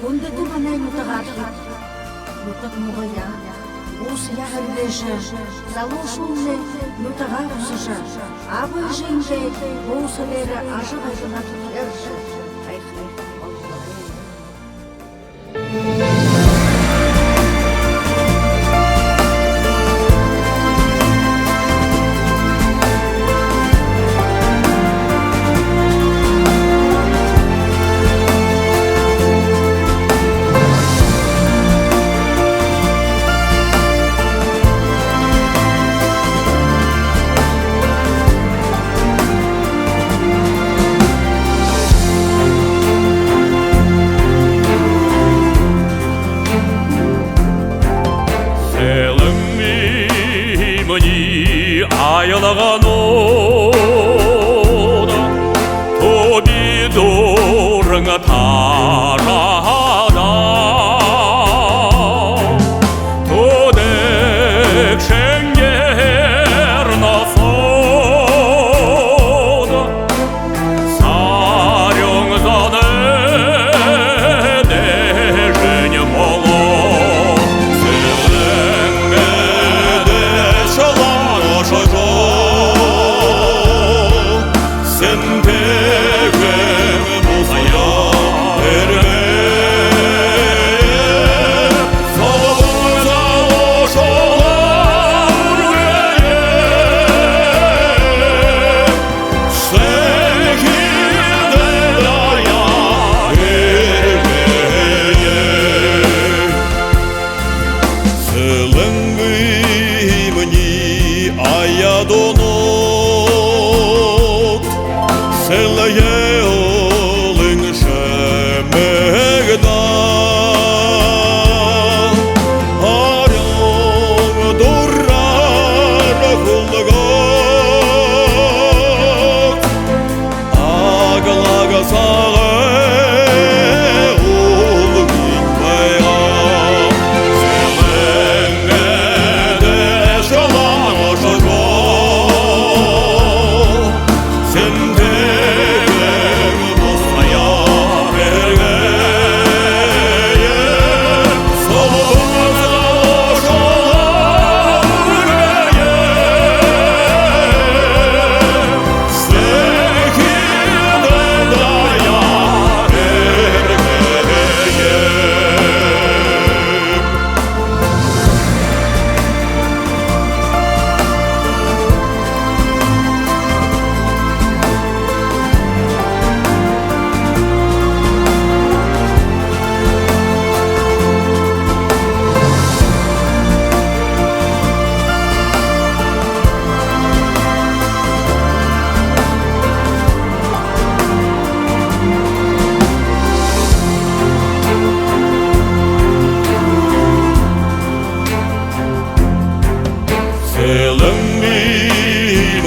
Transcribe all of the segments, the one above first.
Хүндэт манай нутагаалахад нутаг мугая ус ягалдэша залушунне нутагаа усаша абыжинде усалера ажагайнат ерша хайхай 아연아가 노다 도비도랑아 타라다 도댁 생예르나 소다 사령사네 내르냐 먹어 Ayadonot Selaye olın şemegda Aram durrar kulgat Agalaga sağa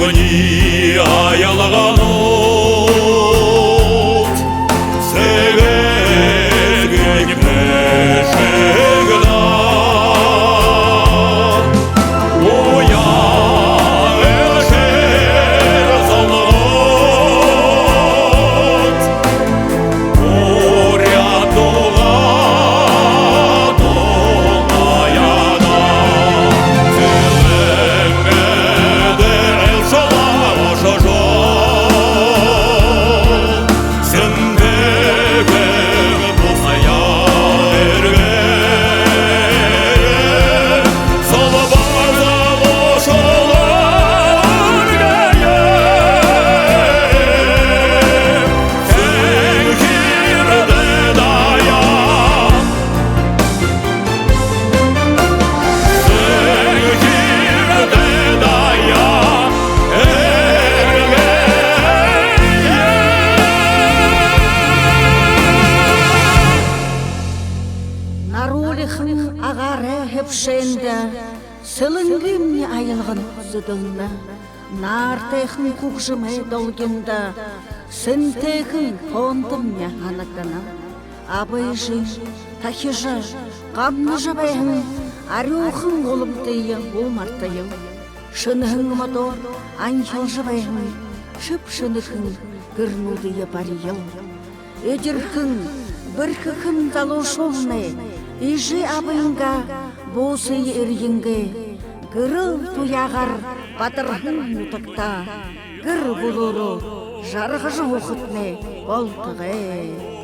Мені аялаған от Сегеген пешегда Оя элшер залот Орядоға долаяда Ағары хепшенді, сылынгымне айылғын зүдіңді, нартайхын күкжімай долгенді, сінтайхын қондымне анықтана. Абайжы, тахижы, қамны жабайхын, арюхын олымдайы олмартайым. Шынығын мотор, анхыл жабайхын, шып-шынықын, гірнудыйы барийыл. Эдірхын, біркікін залошолны, ижи абынға, босы ергенге, гырыл туяғар батырғын ұтықта, гыр бұлыру, жарғыжы оқытны болтығы.